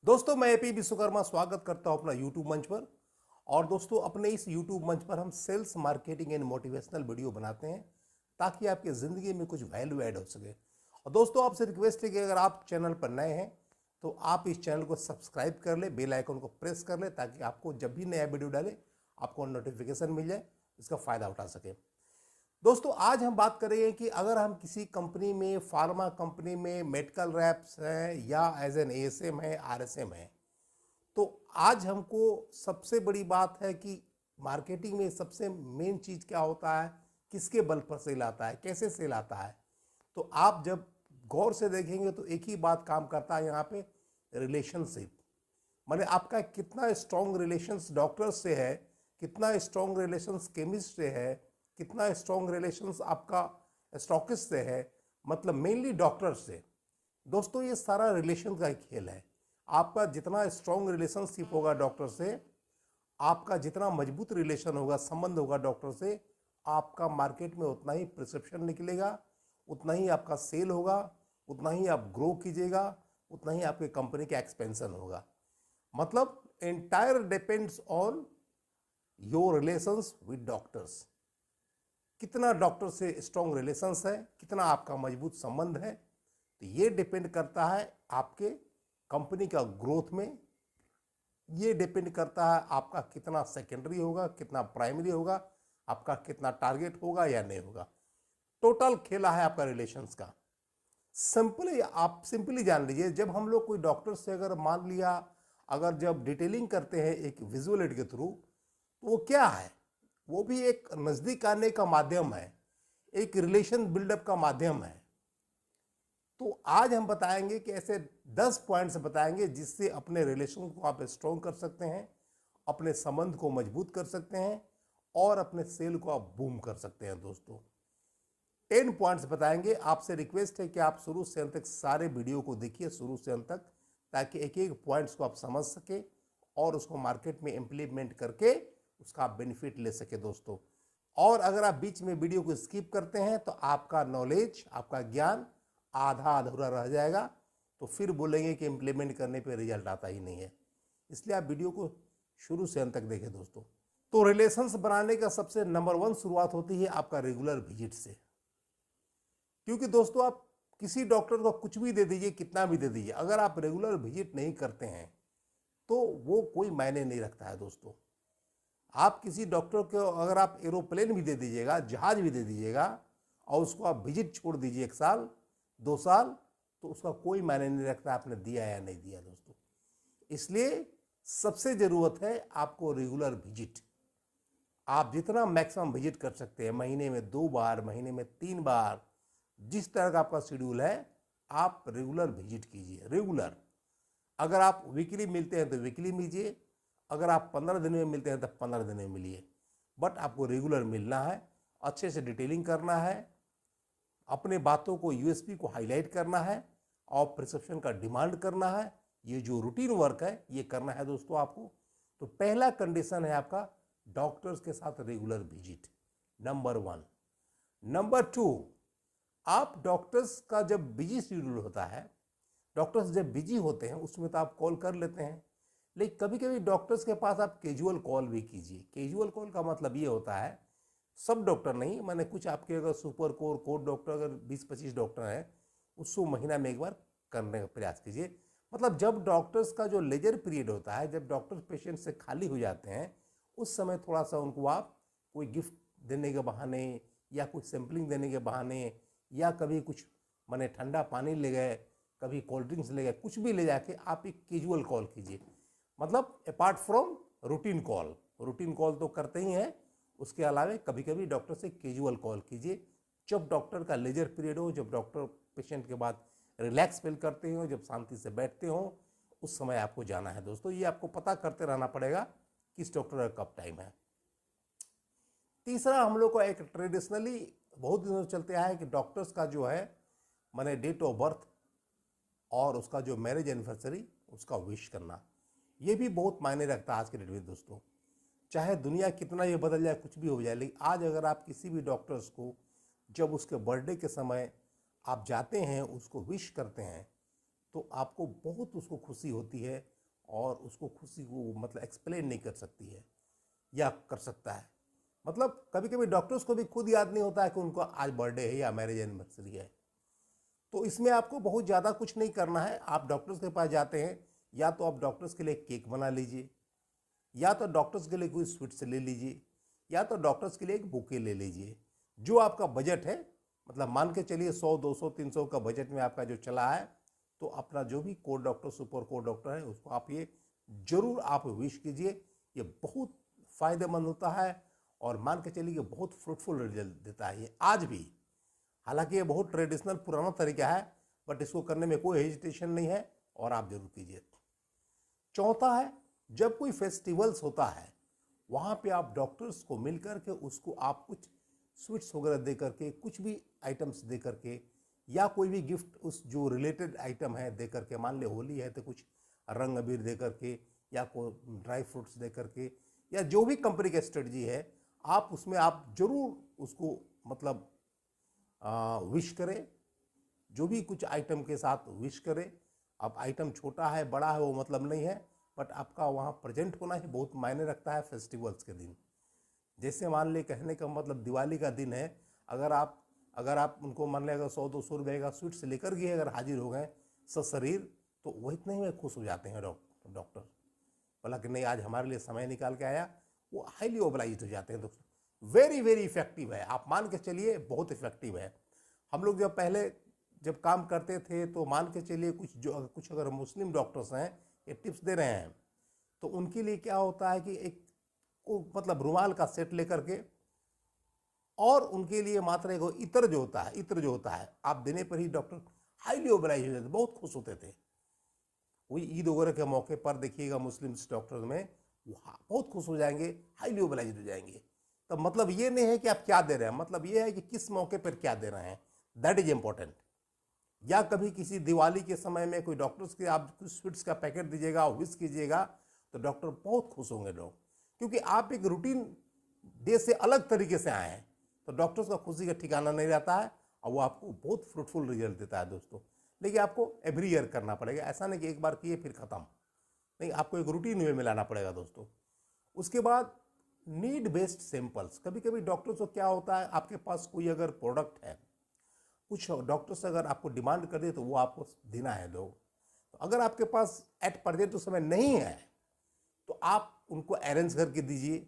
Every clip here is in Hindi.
दोस्तों मैं एपी विश्वकर्मा स्वागत करता हूं अपना यूट्यूब मंच पर। और दोस्तों अपने इस यूट्यूब मंच पर हम sales marketing and motivational video बनाते हैं ताकि आपकी ज़िंदगी में कुछ वैल्यू ऐड हो सके। और दोस्तों आपसे रिक्वेस्ट है कि अगर आप चैनल पर नए हैं तो आप इस चैनल को सब्सक्राइब कर ले, बेल आइकन को प्रेस कर ले ताकि आपको जब भी नया वीडियो डाले आपको नोटिफिकेशन मिल जाए, इसका फ़ायदा उठा सके। दोस्तों आज हम बात करेंगे कि अगर हम किसी कंपनी में, फार्मा कंपनी में मेडिकल रैप्स हैं या एज एन एएसएम है, आरएसएम है, तो आज हमको सबसे बड़ी बात है कि मार्केटिंग में सबसे मेन चीज़ क्या होता है, किसके बल पर सेल आता है, कैसे सेल आता है। तो आप जब गौर से देखेंगे तो एक ही बात काम करता है यहाँ पे, रिलेशनशिप। माने आपका कितना स्ट्रॉन्ग रिलेशंस डॉक्टर्स से है, कितना स्ट्रॉन्ग रिलेशंस केमिस्ट से है, कितना स्ट्रॉन्ग रिलेशंस आपका स्टॉकिस्ट से है, मतलब मेनली डॉक्टर्स से। दोस्तों ये सारा रिलेशन का खेल है। आपका जितना स्ट्रॉन्ग रिलेशनशिप होगा डॉक्टर से, आपका जितना मजबूत रिलेशन होगा, संबंध होगा डॉक्टर से, आपका मार्केट में उतना ही प्रिसेप्शन निकलेगा, उतना ही आपका सेल होगा, उतना ही आप ग्रो कीजिएगा, उतना ही आपके कंपनी का एक्सपेंशन होगा। मतलब entire depends on your relations with doctors. कितना डॉक्टर से स्ट्रॉन्ग रिलेशंस है, कितना आपका मजबूत संबंध है, तो ये डिपेंड करता है आपके कंपनी का ग्रोथ में। ये डिपेंड करता है आपका कितना सेकेंडरी होगा, कितना प्राइमरी होगा, आपका कितना टारगेट होगा या नहीं होगा। टोटल खेला है आपका रिलेशंस का। आप सिंपली जान लीजिए, जब हम लोग कोई डॉक्टर से अगर मान लिया, अगर जब डिटेलिंग करते हैं एक विजुअल एड के थ्रू, तो वो क्या है, वो भी एक नज़दीक आने का माध्यम है, एक रिलेशन बिल्डअप का माध्यम है। तो आज हम बताएंगे कि ऐसे 10 पॉइंट्स बताएंगे जिससे अपने रिलेशन को आप स्ट्रॉन्ग कर सकते हैं, अपने संबंध को मजबूत कर सकते हैं और अपने सेल को आप बूम कर सकते हैं। दोस्तों 10 पॉइंट्स बताएंगे। आपसे रिक्वेस्ट है कि आप शुरू से अंत तक सारे वीडियो को देखिए, शुरू से अंत तक, ताकि एक एक पॉइंट्स को आप समझ सके और उसको मार्केट में इम्प्लीमेंट करके उसका आप बेनिफिट ले सके। दोस्तों और अगर आप बीच में वीडियो को स्किप करते हैं तो आपका नॉलेज, आपका ज्ञान आधा अधूरा रह जाएगा, तो फिर बोलेंगे कि इम्प्लीमेंट करने पे रिजल्ट आता ही नहीं है। इसलिए आप वीडियो को शुरू से अंत तक देखें। दोस्तों तो रिलेशंस बनाने का सबसे नंबर 1 शुरुआत होती है आपका रेगुलर विजिट से। क्योंकि दोस्तों आप किसी डॉक्टर को कुछ भी दे दीजिए, कितना भी दे दीजिए, अगर आप रेगुलर विजिट नहीं करते हैं तो वो कोई मायने नहीं रखता है। दोस्तों आप किसी डॉक्टर को अगर आप एरोप्लेन भी दे दीजिएगा, जहाज भी दे दीजिएगा और उसको आप विजिट छोड़ दीजिए 1 साल 2 साल, तो उसका कोई मायने नहीं रखता आपने दिया या नहीं दिया। दोस्तों इसलिए सबसे ज़रूरत है आपको रेगुलर विजिट। आप जितना मैक्सिमम विजिट कर सकते हैं, महीने में 2 बार, महीने में 3 बार, जिस तरह का आपका शेड्यूल है, आप रेगुलर विजिट कीजिए। रेगुलर, अगर आप वीकली मिलते हैं तो वीकली मिलिए, अगर आप 15 दिन में मिलते हैं तो 15 दिन में मिलिए, बट आपको रेगुलर मिलना है, अच्छे से डिटेलिंग करना है, अपने बातों को, यूएसपी को हाईलाइट करना है और प्रिसेप्शन का डिमांड करना है। ये जो रूटीन वर्क है ये करना है दोस्तों आपको। तो पहला कंडीशन है आपका डॉक्टर्स के साथ रेगुलर विजिट, नंबर 1। नंबर 2, आप डॉक्टर्स का जब बिजी शेड्यूल होता है, डॉक्टर्स जब बिजी होते हैं उसमें तो आप कॉल कर लेते हैं, लेकिन कभी कभी डॉक्टर्स के पास आप कैजुअल कॉल भी कीजिए। कैजुअल कॉल का मतलब ये होता है, सब डॉक्टर नहीं, मैंने कुछ आपके अगर सुपर कोर कोर डॉक्टर अगर 20-25 डॉक्टर हैं, उसको महीना में 1 बार करने का प्रयास कीजिए। मतलब जब डॉक्टर्स का जो लेजर पीरियड होता है, जब डॉक्टर पेशेंट से खाली हो जाते हैं, उस समय थोड़ा सा उनको आप कोई गिफ्ट देने के बहाने या कुछ सैम्पलिंग देने के बहाने या कभी कुछ माने ठंडा पानी ले गए, कभी कोल्ड ड्रिंक्स ले गए, कुछ भी ले जाके आप एक कैजुअल कॉल कीजिए। मतलब apart from routine call, routine call तो करते ही हैं, उसके अलावा कभी कभी डॉक्टर से कैजुअल कॉल कीजिए। जब डॉक्टर का लेजर पीरियड हो, जब डॉक्टर पेशेंट के बाद रिलैक्स फील करते हो, जब शांति से बैठते हो, उस समय आपको जाना है। दोस्तों ये आपको पता करते रहना पड़ेगा किस डॉक्टर का कब टाइम है। तीसरा, हम लोग को एक ट्रेडिशनली बहुत दिनों से चलते आया है कि डॉक्टर्स का जो है माने डेट ऑफ बर्थ और उसका जो मैरिज एनिवर्सरी, उसका विश करना, ये भी बहुत मायने रखता है आज के डेट में। दोस्तों चाहे दुनिया कितना ये बदल जाए, कुछ भी हो जाए, लेकिन आज अगर आप किसी भी डॉक्टर्स को जब उसके बर्थडे के समय आप जाते हैं, उसको विश करते हैं, तो आपको बहुत उसको खुशी होती है और उसको खुशी को मतलब एक्सप्लेन नहीं कर सकती है या कर सकता है। मतलब कभी कभी डॉक्टर्स को भी खुद याद नहीं होता है कि उनको आज बर्थडे है या मैरिज एनिवर्सरी है। तो इसमें आपको बहुत ज़्यादा कुछ नहीं करना है। आप डॉक्टर्स के पास जाते हैं, या तो आप डॉक्टर्स के लिए केक बना लीजिए, या तो डॉक्टर्स के लिए कोई स्वीट्स ले लीजिए, या तो डॉक्टर्स के लिए एक बुके ले लीजिए। जो आपका बजट है, मतलब मान के चलिए 100, 200, 300 का बजट में आपका जो चला है, तो अपना जो भी core doctor, super core doctor है, उसको आप ये जरूर आप विश कीजिए। ये बहुत फायदेमंद होता है और मान के चलिए बहुत फ्रूटफुल रिजल्ट देता है ये आज भी। हालांकि ये बहुत ट्रेडिशनल पुराना तरीका है, बट इसको करने में कोई हेजिटेशन नहीं है और आप जरूर कीजिए। चौथा है, जब कोई फेस्टिवल्स होता है वहाँ पे आप डॉक्टर्स को मिल करके उसको आप कुछ स्वीट्स वगैरह दे करके, कुछ भी आइटम्स दे करके, या कोई भी गिफ्ट उस जो रिलेटेड आइटम है दे करके, मान ले होली है तो कुछ रंग अबीर दे करके, या कोई ड्राई फ्रूट्स दे करके, या जो भी कंपनी का स्ट्रेटजी है, आप उसमें आप जरूर उसको मतलब विश करें। जो भी कुछ आइटम के साथ विश करें। अब आइटम छोटा है बड़ा है वो मतलब नहीं है, बट आपका वहाँ प्रेजेंट होना ही बहुत मायने रखता है फेस्टिवल्स के दिन। जैसे मान ले, कहने का मतलब दिवाली का दिन है, अगर आप उनको मान लें अगर 100-200 रुपये का स्वीट्स लेकर के अगर हाजिर हो गए सशरीर, तो वो इतने में खुश हो जाते हैं डॉक्टर। बोला कि नहीं आज हमारे लिए समय निकाल के आया, वो हाईली ओबलाइज हो जाते हैं दोस्तों। वेरी वेरी इफेक्टिव है, आप मान के चलिए बहुत इफेक्टिव है। हम लोग जब काम करते थे तो मान के चलिए कुछ अगर मुस्लिम डॉक्टर्स हैं ये टिप्स दे रहे हैं, तो उनके लिए क्या होता है कि एक को मतलब रुमाल का सेट लेकर के, और उनके लिए मात्र एक इत्र जो होता है आप देने पर ही डॉक्टर हाईली ओबलाइज हो जाते, बहुत खुश होते थे। वही ईद वगैरह के मौके पर देखिएगा मुस्लिम डॉक्टर में वो बहुत खुश हो जाएंगे, हाईली ओबलाइज हो जाएंगे। तो मतलब ये नहीं है कि आप क्या दे रहे हैं, मतलब ये है कि किस मौके पर क्या दे रहे हैं, दैट इज इंपॉर्टेंट। या कभी किसी दिवाली के समय में कोई डॉक्टर्स के आप कुछ स्वीट्स का पैकेट दीजिएगा, विश कीजिएगा, तो डॉक्टर बहुत खुश होंगे लोग, क्योंकि आप एक रूटीन डे से अलग तरीके से आए हैं। तो डॉक्टर्स का खुशी का ठिकाना नहीं रहता है और वो आपको बहुत फ्रूटफुल रिजल्ट देता है दोस्तों। लेकिन आपको एवरी ईयर करना पड़ेगा, ऐसा नहीं कि एक बार किए फिर ख़त्म, नहीं, आपको एक रूटीन वे में लाना पड़ेगा दोस्तों। उसके बाद नीड बेस्ड सैंपल्स। कभी कभी डॉक्टर्स को क्या होता है, आपके पास कोई अगर प्रोडक्ट है, कुछ डॉक्टर्स अगर आपको डिमांड कर दे तो वो आपको देना है लोग। तो अगर आपके पास एट प्रेजेंट उस समय नहीं है तो आप उनको अरेंज करके दीजिए।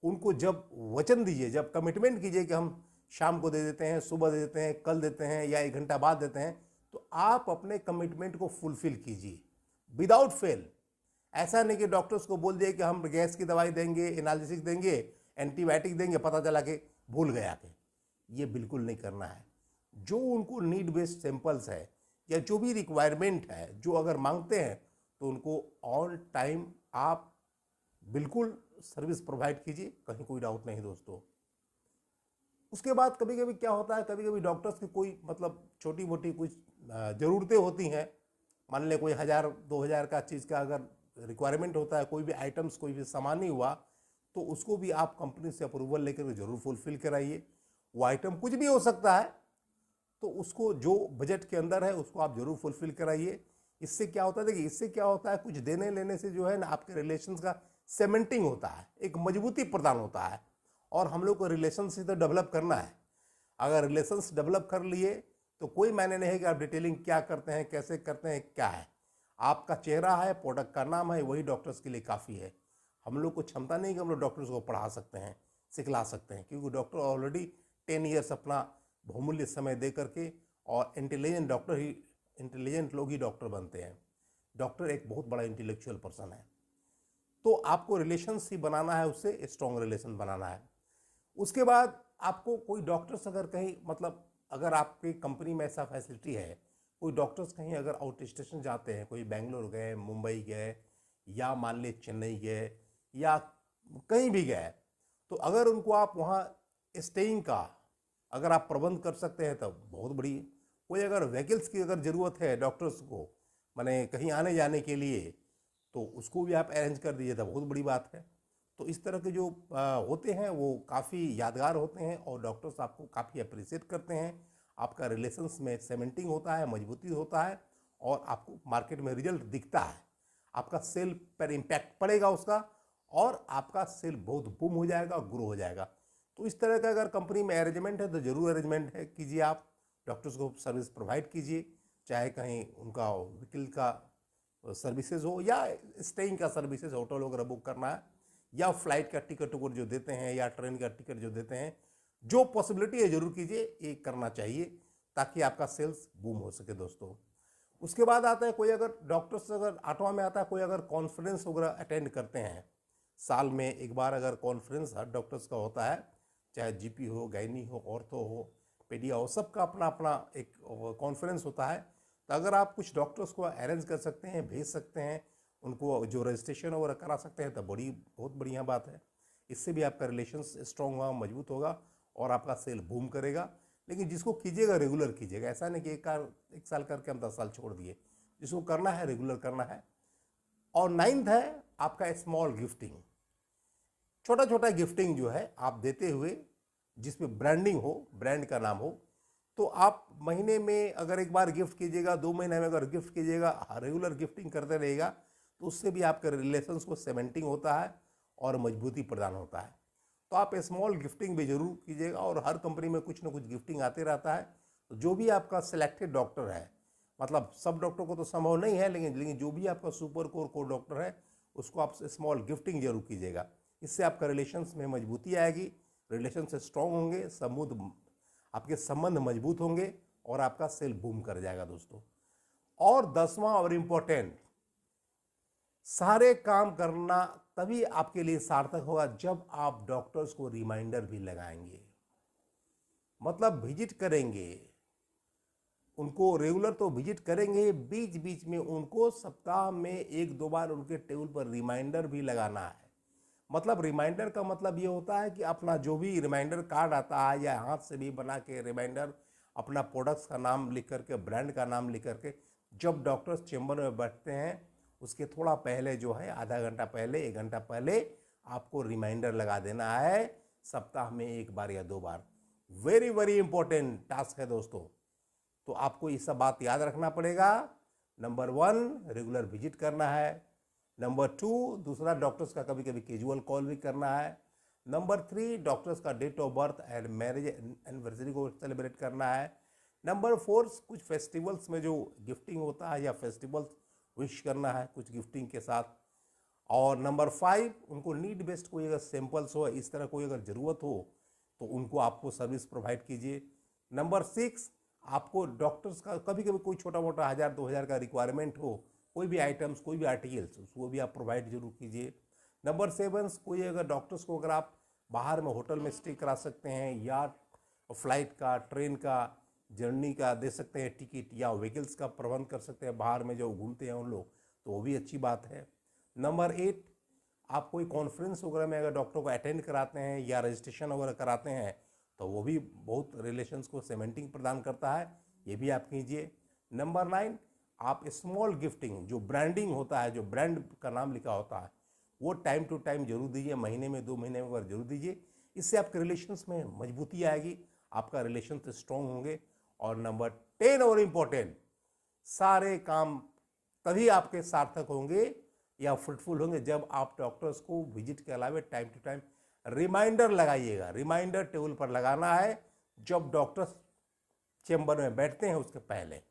उनको जब वचन दीजिए, जब कमिटमेंट कीजिए कि हम शाम को दे देते हैं, सुबह दे देते हैं, कल देते हैं या 1 घंटा बाद देते हैं, तो आप अपने कमिटमेंट को फुलफिल कीजिए विदाउट फेल। ऐसा नहीं कि डॉक्टर्स को बोल दिए कि हम गैस की दवाई देंगे, एनालिसिस देंगे, एंटीबायोटिक देंगे, पता चला कि भूल गया के। ये बिल्कुल नहीं करना है। जो उनको नीड बेस्ड सैंपल्स है या जो भी रिक्वायरमेंट है, जो अगर मांगते हैं तो उनको ऑन टाइम आप बिल्कुल सर्विस प्रोवाइड कीजिए, कहीं कोई डाउट नहीं दोस्तों। उसके बाद कभी कभी क्या होता है, कभी कभी डॉक्टर्स की कोई मतलब छोटी मोटी कुछ ज़रूरतें होती हैं। मान लें कोई 1000-2000 का चीज़ का अगर रिक्वायरमेंट होता है, कोई भी आइटम्स, कोई भी सामान नहीं हुआ, तो उसको भी आप कंपनी से अप्रूवल लेकर जरूर फुलफिल कराइए। वो आइटम कुछ भी हो सकता है, तो उसको जो बजट के अंदर है उसको आप जरूर फुलफिल कराइए। इससे क्या होता है, देखिए इससे क्या होता है, कुछ देने लेने से जो है ना आपके रिलेशंस का सेमेंटिंग होता है, एक मजबूती प्रदान होता है। और हम लोग को रिलेशनशिप तो डेवलप करना है। अगर रिलेशंस डेवलप कर लिए तो कोई मायने नहीं है कि आप डिटेलिंग क्या करते हैं, कैसे करते हैं, क्या है। आपका चेहरा है, प्रोडक्ट का नाम है, वही डॉक्टर्स के लिए काफ़ी है। हम लोग को क्षमता नहीं कि हम लोग डॉक्टर्स को पढ़ा सकते हैं, सिखला सकते हैं, क्योंकि डॉक्टर ऑलरेडी 10 ईयर्स अपना बहुमूल्य समय दे करके, और इंटेलिजेंट लोग ही डॉक्टर बनते हैं। डॉक्टर एक बहुत बड़ा इंटेलेक्चुअल पर्सन है। तो आपको रिलेशनशिप बनाना है, उससे स्ट्रॉन्ग रिलेशन बनाना है। उसके बाद आपको कोई डॉक्टर्स अगर कहीं मतलब अगर आपकी कंपनी में ऐसा फैसिलिटी है, कोई डॉक्टर्स कहीं अगर आउट स्टेशन जाते हैं, कोई बेंगलोर गए, मुंबई गए, या मान ले चेन्नई गए, या कहीं भी गए, तो अगर उनको आप वहाँ स्टेइंग का अगर आप प्रबंध कर सकते हैं तब बहुत बड़ी। कोई अगर व्हीकल्स की अगर ज़रूरत है डॉक्टर्स को, माने कहीं आने जाने के लिए, तो उसको भी आप अरेंज कर दीजिए, तो बहुत बड़ी बात है। तो इस तरह के जो होते हैं वो काफ़ी यादगार होते हैं और डॉक्टर्स आपको काफ़ी अप्रिशिएट करते हैं। आपका रिलेशंस में सेमेंटिंग होता है, मजबूती होता है, और आपको मार्केट में रिजल्ट दिखता है, आपका सेल पर इम्पैक्ट पड़ेगा उसका, और आपका सेल बहुत बूम हो जाएगा, ग्रो हो जाएगा। तो इस तरह का अगर कंपनी में अरेंजमेंट है तो जरूर अरेंजमेंट है कीजिए, आप डॉक्टर्स को सर्विस प्रोवाइड कीजिए, चाहे कहीं उनका व्हीकल का सर्विसेज हो या स्टेइंग का सर्विसेज, होटल वगैरह बुक करना है, या फ्लाइट का टिकट वगैरह जो देते हैं, या ट्रेन का टिकट जो देते हैं, जो पॉसिबिलिटी है जरूर कीजिए, ये करना चाहिए ताकि आपका सेल्स बूम हो सके दोस्तों। उसके बाद आता है कोई अगर डॉक्टर्स, अगर 8वां में आता है कोई अगर कॉन्फ्रेंस वगैरह अटेंड करते हैं, साल में एक बार अगर कॉन्फ्रेंस हर डॉक्टर्स का होता है, चाहे जीपी हो, गायनी हो, ऑर्थो हो, पेडिया हो, सबका अपना अपना एक कॉन्फ्रेंस होता है। तो अगर आप कुछ डॉक्टर्स को अरेंज कर सकते हैं, भेज सकते हैं, उनको जो रजिस्ट्रेशन वगैरह करा सकते हैं, तो बहुत बढ़िया बात है। इससे भी आपका रिलेशंस स्ट्रॉन्ग होगा, मजबूत होगा, और आपका सेल बूम करेगा। लेकिन जिसको कीजिएगा रेगुलर कीजिएगा, ऐसा नहीं कि एक साल करके हम 10 साल छोड़ दिए। जिसको करना है रेगुलर करना है। और 9th है आपका स्मॉल गिफ्टिंग, छोटा छोटा गिफ्टिंग जो है आप देते हुए, जिसमें ब्रांडिंग हो, ब्रांड का नाम हो। तो आप महीने में अगर एक बार गिफ्ट कीजिएगा, 2 महीने में अगर गिफ्ट कीजिएगा, रेगुलर गिफ्टिंग करते रहेगा, तो उससे भी आपके रिलेशंस को सीमेंटिंग होता है और मजबूती प्रदान होता है। तो आप स्मॉल गिफ्टिंग भी जरूर कीजिएगा, और हर कंपनी में कुछ ना कुछ गिफ्टिंग आते रहता है। तो जो भी आपका सिलेक्टेड डॉक्टर है, मतलब सब डॉक्टर को तो संभव नहीं है, लेकिन जो भी आपका सुपर कोर डॉक्टर है, उसको आप स्मॉल गिफ्टिंग जरूर कीजिएगा। इससे आपका रिलेशंस में मजबूती आएगी, रिलेशन से स्ट्रॉन्ग होंगे, आपके संबंध मजबूत होंगे, और आपका सेल बूम कर जाएगा दोस्तों। और 10वां और इम्पोर्टेंट, सारे काम करना तभी आपके लिए सार्थक होगा जब आप डॉक्टर्स को रिमाइंडर भी लगाएंगे, मतलब विजिट करेंगे उनको, रेगुलर तो विजिट करेंगे, बीच बीच में उनको सप्ताह में 1-2 बार उनके टेबल पर रिमाइंडर भी लगाना है। मतलब रिमाइंडर का मतलब ये होता है कि अपना जो भी रिमाइंडर कार्ड आता है, या हाथ से भी बना के रिमाइंडर, अपना प्रोडक्ट्स का नाम लिख करके, ब्रांड का नाम लिख करके, जब डॉक्टर्स चेंबर में बैठते हैं उसके थोड़ा पहले जो है, आधा घंटा पहले, 1 घंटा पहले आपको रिमाइंडर लगा देना है, सप्ताह में 1 बार या 2 बार। वेरी वेरी इंपॉर्टेंट टास्क है दोस्तों। तो आपको ये सब बात याद रखना पड़ेगा। नंबर 1 रेगुलर विजिट करना है। नंबर 2 दूसरा डॉक्टर्स का कभी कभी कैजुअल कॉल भी करना है। नंबर 3 डॉक्टर्स का date of birth and marriage anniversary को सेलिब्रेट करना है। नंबर 4 कुछ फेस्टिवल्स में जो गिफ्टिंग होता है, या फेस्टिवल्स विश करना है कुछ गिफ्टिंग के साथ। और नंबर 5 उनको नीड बेस्ड कोई अगर सैंपल्स हो, इस तरह कोई अगर ज़रूरत हो, तो उनको आपको सर्विस प्रोवाइड कीजिए। नंबर 6 आपको डॉक्टर्स का कभी कभी कोई छोटा मोटा 1000-2000 का रिक्वायरमेंट हो, कोई भी आइटम्स, कोई भी आर्टिकल्स, उसको भी आप प्रोवाइड जरूर कीजिए। नंबर 7 कोई अगर डॉक्टर्स को अगर आप बाहर में होटल में स्टे करा सकते हैं, या फ्लाइट का, ट्रेन का, जर्नी का दे सकते हैं टिकट, या व्हीकल्स का प्रबंध कर सकते हैं बाहर में जो घूमते हैं उन लोग, तो वो भी अच्छी बात है। नंबर 8 आप कोई कॉन्फ्रेंस वगैरह में अगर डॉक्टर को अटेंड कराते हैं, या रजिस्ट्रेशन वगैरह कराते हैं, तो वो भी बहुत रिलेशंस को सीमेंटिंग प्रदान करता है, ये भी आप कीजिए। नंबर 9 आप स्मॉल गिफ्टिंग, जो ब्रांडिंग होता है, जो ब्रांड का नाम लिखा होता है, वो टाइम टू टाइम जरूर दीजिए, महीने में 2 महीने में एक बार जरूर दीजिए। इससे आपके रिलेशंस में मजबूती आएगी, आपका रिलेशन स्ट्रॉन्ग होंगे। और नंबर 10 और इम्पोर्टेंट, सारे काम तभी आपके सार्थक होंगे या फ्रूटफुल होंगे जब आप डॉक्टर्स को विजिट के अलावा टाइम टू टाइम रिमाइंडर लगाइएगा। रिमाइंडर टेबल पर लगाना है जब डॉक्टर्स चेंबर में बैठते हैं, उसके पहले।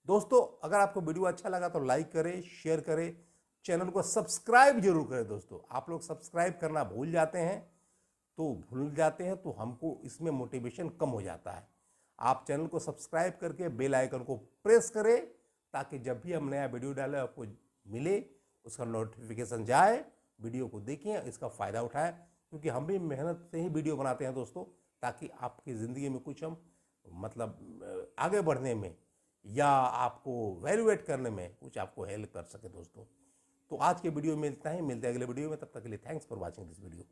दोस्तों अगर आपको वीडियो अच्छा लगा तो लाइक करें, शेयर करें, चैनल को सब्सक्राइब जरूर करें। दोस्तों आप लोग सब्सक्राइब करना भूल जाते हैं, तो हमको इसमें मोटिवेशन कम हो जाता है। आप चैनल को सब्सक्राइब करके बेल आइकन को प्रेस करें, ताकि जब भी हम नया वीडियो डालें आपको मिले, उसका नोटिफिकेशन जाए, वीडियो को देखें, इसका फ़ायदा उठाएं। क्योंकि हम भी मेहनत से ही वीडियो बनाते हैं दोस्तों, ताकि आपकी ज़िंदगी में कुछ हम मतलब आगे बढ़ने में या आपको वैल्यूएट करने में कुछ आपको हेल्प कर सके दोस्तों। तो आज के वीडियो में इतना ही, मिलते हैं अगले वीडियो में, तब तक के लिए thanks for watching this video.